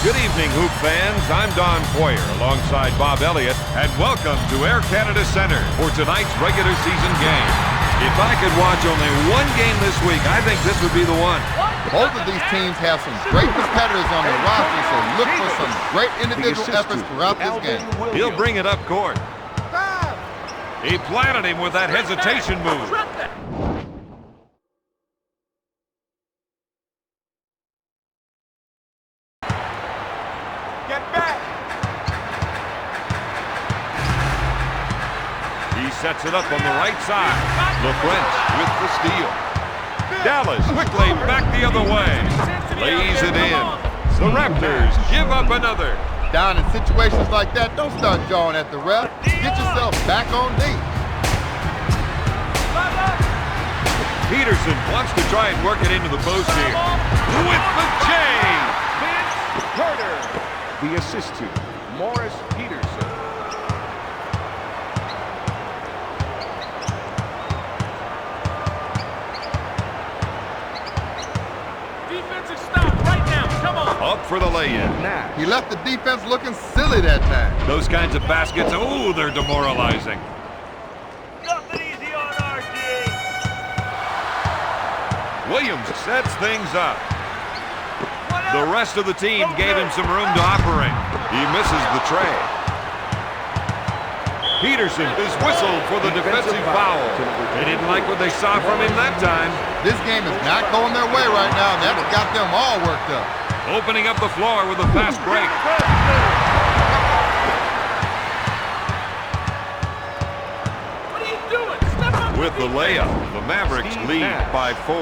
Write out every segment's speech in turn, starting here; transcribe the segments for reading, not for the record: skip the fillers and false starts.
Good evening, Hoop fans. I'm Don Poyer alongside Bob Elliott, and welcome to Air Canada Centre for tonight's regular season game. If I could watch only one game this week, I think this would be the one. Both of these teams have some great competitors on their roster, so look for some great individual efforts throughout this game. He'll bring it up court. He planted him with that hesitation move. Get back. He sets it up on the right side. LaFrance with the steal. Dallas quickly back the other way. Lays it in. The Raptors give up another. Down in situations like that, don't start jawing at the ref. Get yourself back on D. Peterson wants to try and work it into the post here. With the J. Carter. The assist to Morris Peterson. Defensive stop right now. Come on. Up for the lay-in. He left the defense looking silly that time. Those kinds of baskets, oh, they're demoralizing. Nothing easy on RG. Williams sets things up. The rest of the team gave him some room to operate. He misses the tray. Peterson is whistled for the defensive foul. They didn't like what they saw from him that time. This game is not going their way right now, and that's got them all worked up. Opening up the floor with a fast break. What are you doing? Step up. With the layup, the Mavericks lead by 4.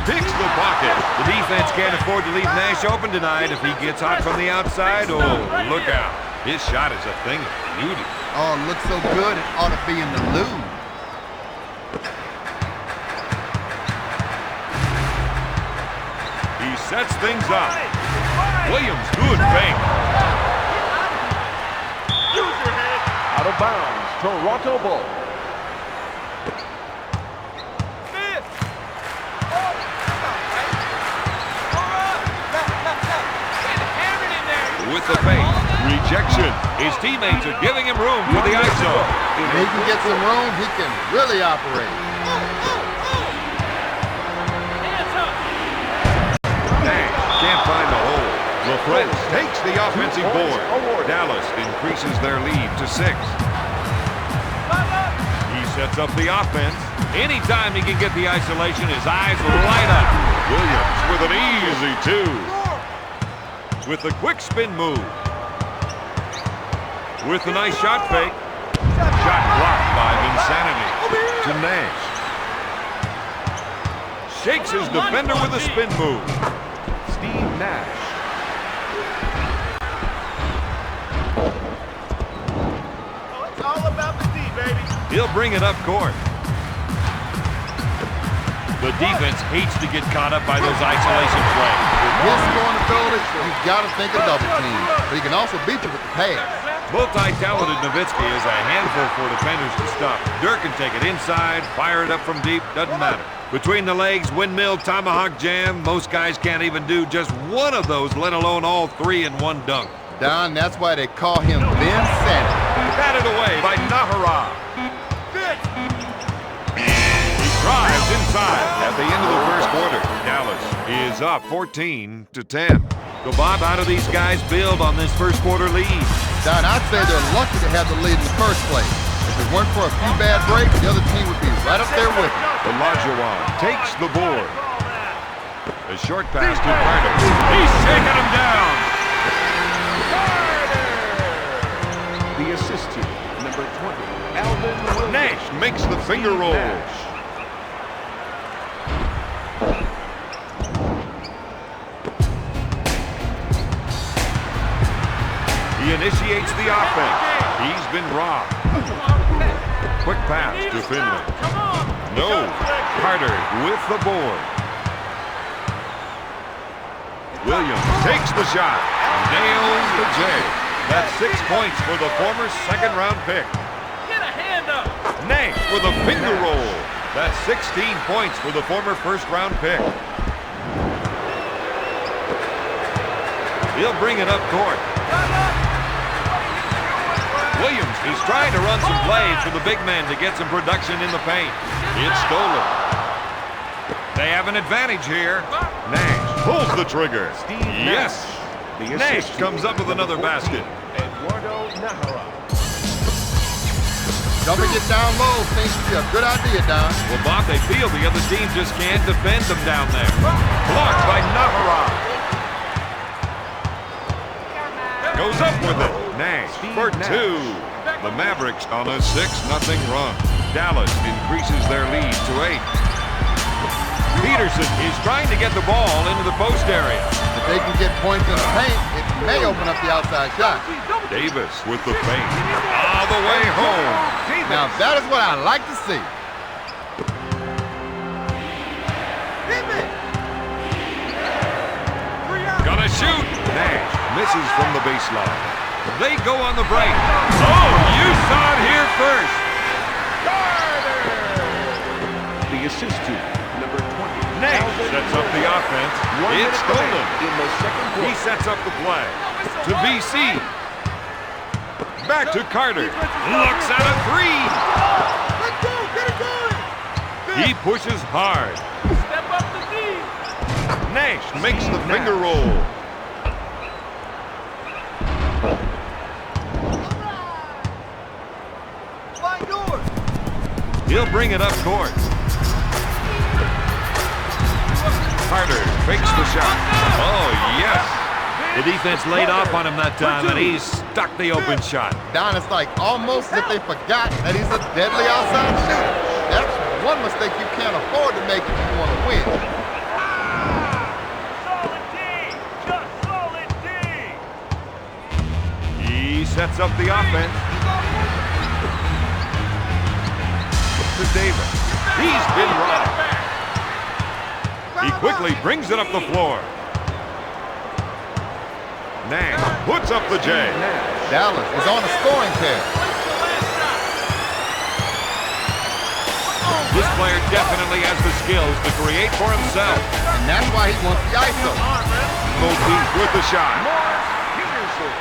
Picks the pocket. The defense can't afford to leave Nash open tonight. If he gets hot from the outside, oh, look out. His shot is a thing of beauty. Oh, it looks so good, it ought to be in the loo. He sets things up. Williams, good fake. Use your head. Out of bounds, Toronto Bull. With the fake. Rejection. His teammates are giving him room for the ISO. If he can get some room, he can really operate. Hands up. Nash can't find the hole. LaFrance takes the offensive board. Dallas increases their lead to 6. He sets up the offense. Anytime he can get the isolation, his eyes light up. Williams with an easy 2. With the quick spin move. With a nice shot fake. Shot blocked by Insanity. To Nash. Shakes his defender with a spin move. Steve Nash. Oh, it's all about the D, baby. He'll bring it up court. The defense hates to get caught up by those isolation plays. With his scoring ability, you've got to think of double team. But he can also beat you with the pass. Multi-talented Nowitzki is a handful for defenders to stop. Dirk can take it inside, fire it up from deep, doesn't matter. Between the legs, windmill, tomahawk jam, most guys can't even do just one of those, let alone all 3 in one dunk. Don, that's why they call him Ben Santa. Batted away by Nahara. Drives inside at the end of the first quarter. Dallas is up 14-10. So, Bob, how do these guys build on this first quarter lead? Don, I'd say they're lucky to have the lead in the first place. If it weren't for a few bad breaks, the other team would be right up there with them. Olajuwon takes the board. A short pass to Carter. He's shaking him down. The assist to number 20, Alvin Williams. Nash makes the finger roll. He initiates the offense. He's been robbed. Quick pass to Finley. No. Carter with the board. Williams takes the shot. Nails the J. That's 6 points for the former second-round pick. Get a hand up. Nash with a finger roll. That's 16 points for the former first-round pick. He'll bring it up court. Williams, he's trying to run some plays for the big man to get some production in the paint. It's stolen. They have an advantage here. Nash pulls the trigger. Yes. Nash comes up with another basket. Eduardo Nahara. Jumping it down low seems to be a good idea, Don. Well, Bob, they feel the other team just can't defend them down there. Blocked by Nahara. Goes up with it. Nash for two. The Mavericks on a 6-0 run. Dallas increases their lead to 8. Peterson is trying to get the ball into the post area. If they can get points in the paint, it may open up the outside shot. Davis with the feint. All the way home. Now that is what I like to see. Gonna shoot. Nash misses from the baseline. They go on the break. Oh, you saw it here first. The assist to number 20. Nash sets up the offense. It's stolen. In the second He quarter. sets up the play. To BC. Back to Carter. Looks at a three. Let's go, get it going. He pushes hard. Step up the D. Nash makes the finger roll. Line yours. He'll bring it up court. Carter fakes the shot. Oh, yes. The defense laid off on him that time, and he stuck the open shot. Don, it's like almost as if they forgot that he's a deadly outside shooter. That's one mistake you can't afford to make if you want to win. Solid D. Just solid D. He sets up the offense. To Davis. He's been robbed. He quickly brings it up the floor. Nash puts up the J. Dallas is on a scoring tear. This player definitely has the skills to create for himself. And that's why he wants the ISO. Motif with the shot. Peterson.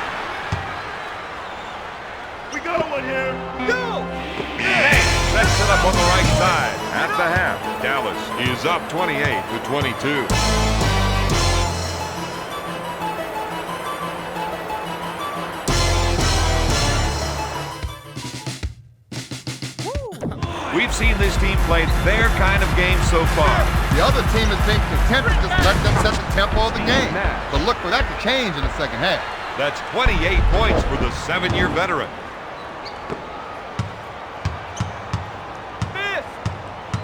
We got one here. Go. Nash sets it up on the right side. At the half, Dallas is up 28-22. We've seen this team play their kind of game so far. The other team has been content to just let them set the tempo of the game. But look for that to change in the second half. That's 28 points for the 7-year veteran.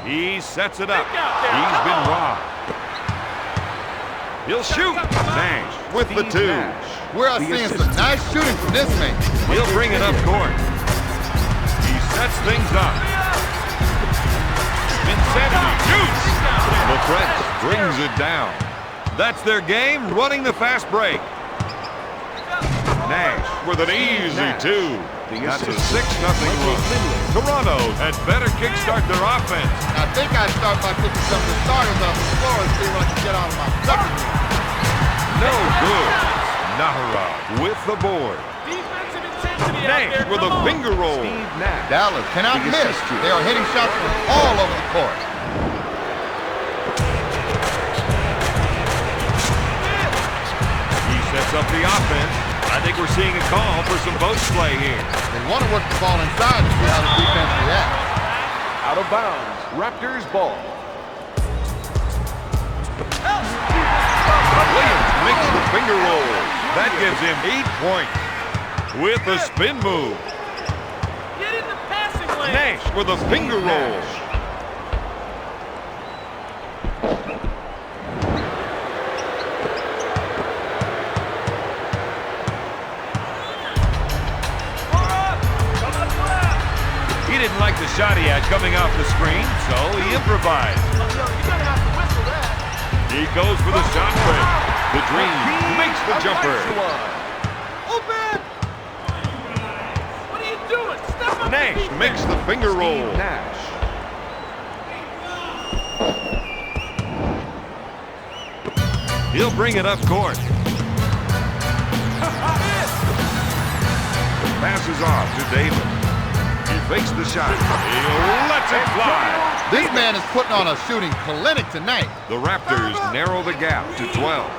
He sets it up. He's been robbed. He'll shoot. Nash with the two. We're seeing some nice shooting from this man. He'll bring it up court. He sets things up. Insanity shoots. The French brings it down. That's their game, running the fast break. Nash with an easy two. That's a 6-0 run. Toronto had better kickstart their offense. I think I'd start by picking some of the starters off the floor and see what I can get out of my second unit. No good. Nahara with the board. Defensive intensity out Nash there. with a finger roll. Dallas cannot miss. They are hitting shots from all over the court. He sets up the offense. I think we're seeing a call for some post play here. They want to work the ball inside to see how the defense reacts. Out of bounds. Raptors ball. Williams makes the finger roll. That gives him 8 points. With a spin move. Get in the passing lane. Nash with a finger roll. He didn't like the shot he had coming off the screen, so he improvised. He goes for the shot break. The Dream makes the jumper. What are you doing? Step up. Nash makes the finger roll. Nash. He'll bring it up court. Passes off to Davis. He fakes the shot. He lets it fly. This man is putting on a shooting clinic tonight. The Raptors narrow the gap to 12.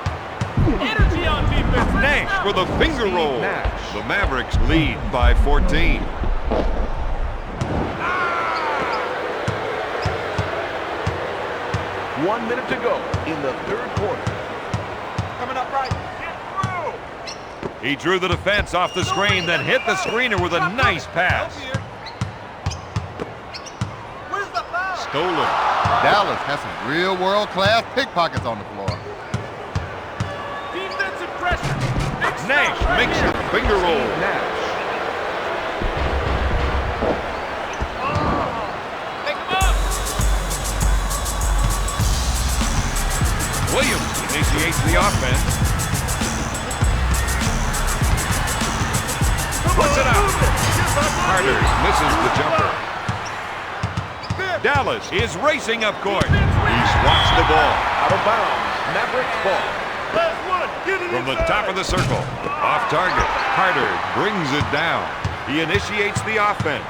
Energy on defense. Nash for the finger roll. Nash. The Mavericks lead by 14. 1 minute to go in the third quarter. Coming up right. Get through. He drew the defense off the screen, then hit the screener with a nice pass. Where's the foul? Stolen. Dallas has some real world-class pickpockets on the floor. Defensive pressure. Big stop Nash right makes here. it finger roll. Nash. Pick him up. Williams initiates the offense. Puts it out. Carter misses the jumper. Dallas is racing up court. He swats the ball Out of bounds. Mavericks ball. Last one. Get it from the inside. top of the circle. Off target. Carter brings it down. He initiates the offense.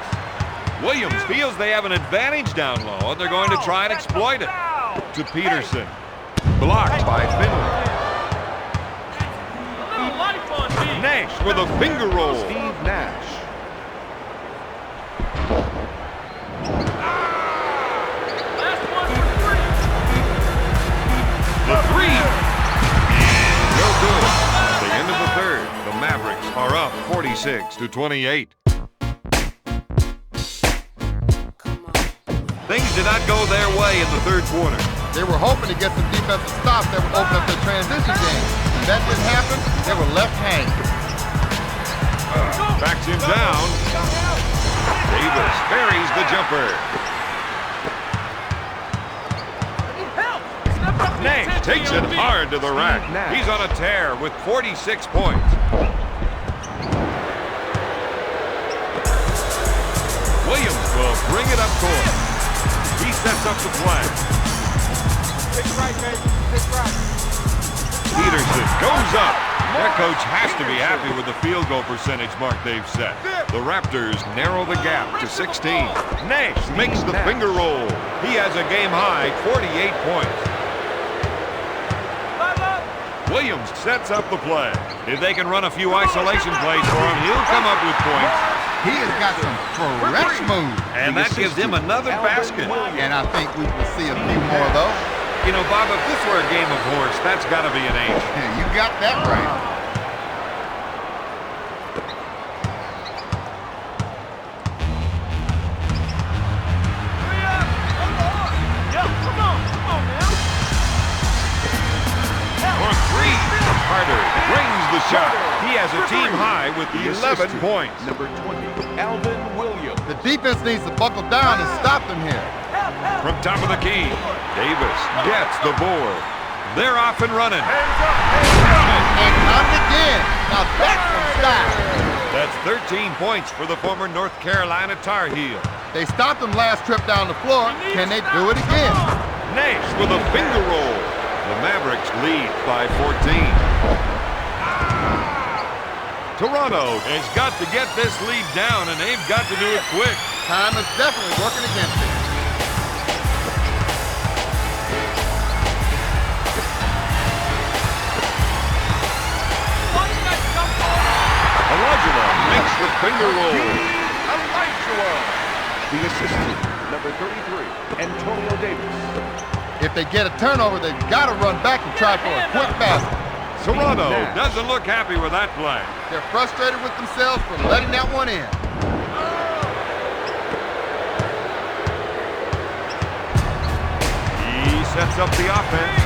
Williams feels they have an advantage down low, and they're going to try and exploit it. To Peterson. Blocked by Finley. A little life on me. Nash with a finger roll. Steve Nash. Last one for three. The three. No good. At the end of the third, the Mavericks are up 46-28. Things did not go their way in the third quarter. They were hoping to get some defensive stops that would open up their transition game. When that didn't happen, they were left hanging. Backs him down. Davis buries the jumper. Need help. Step up the Nash intensity takes it on me. hard to the rack. Nash. He's on a tear with 46 points. Williams will bring it up court. He sets up the play. Pick right, baby. Pick right. Peterson goes up. Their coach has to be happy with the field goal percentage mark they've set. The Raptors narrow the gap to 16. Nash makes the finger roll. He has a game-high 48 points. Williams sets up the play. If they can run a few isolation plays for him, he'll come up with points. He has got some fresh moves. And that gives him another basket. And I think we will see a few more of those. You know, Bob, if this were a game of horse, that's got to be an H. Yeah, you got that right. Hurry up. Come on. Yo, come on. Come on, man. For three, Carter brings the shot. He has a team high with The 11 assistant, points. Number 20, Alvin Williams. The defense needs to buckle down and stop them here. From top of the key, Davis gets the board. They're off and running. And comes again. Now that's some style. That's 13 points for the former North Carolina Tar Heel. They stopped them last trip down the floor. Can they do it again? Nash with a finger roll. The Mavericks lead by 14. Toronto has got to get this lead down, and they've got to do it quick. Time is definitely working against it. Elijah makes the finger roll. Elijah. The assistant, number 33, Antonio Davis. If they get a turnover, they've got to run back and try for a quick basket. Toronto Nash. doesn't look happy with that play. They're frustrated with themselves for letting that one in. He sets up the offense.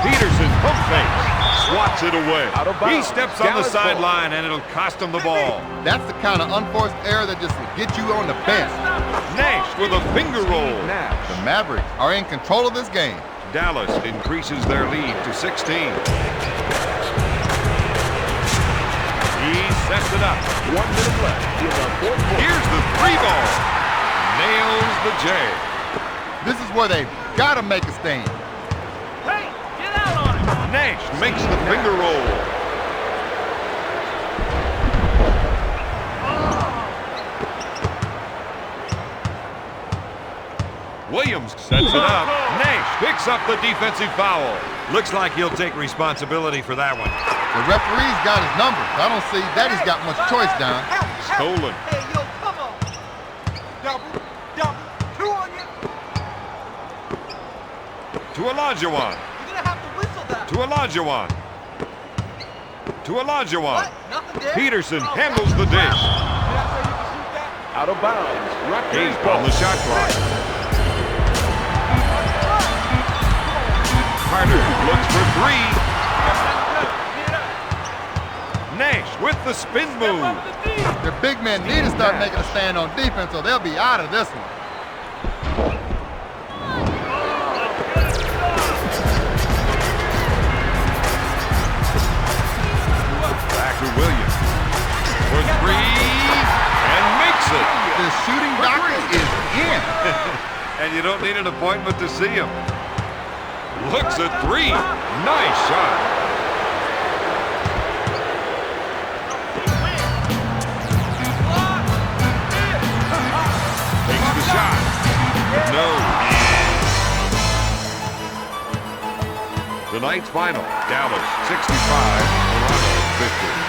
Peterson pump fakes. Swats it away. Out of He bounds. steps on the Dallas ball. sideline, and it'll cost him the ball. That's the kind of unforced error that just will get you on the bench. Nash with a finger roll. Nash. The Mavericks are in control of this game. Dallas increases their lead to 16. He He sets it up. 1 minute left in the fourth quarter. Here's the three ball. Nails the J. This is where they've got to make a stand. Hey, get out on him. Nash makes the finger roll. Williams sets it up. Nash picks up the defensive foul. Looks like he'll take responsibility for that one. The referee's got his numbers. I don't see that he's got much choice, Don. Stolen. Hey, yo, come on. Double, two on you. To Olajuwon. You're gonna have to whistle that. To Olajuwon. To Olajuwon. What? Nothing there? Peterson handles the dish. Did I say you can shoot that? Out of bounds. Rutgers He's ball. on the shot clock. Carter looks for three. Nash with the spin move. Their big men need to start making a stand on defense or they'll be out of this one. Back to Williams. For three. And makes it. The shooting doctor is in. And you don't need an appointment to see him. Looks at three. Nice shot. Takes the shot. No. Tonight's final. Dallas 65, Toronto 50.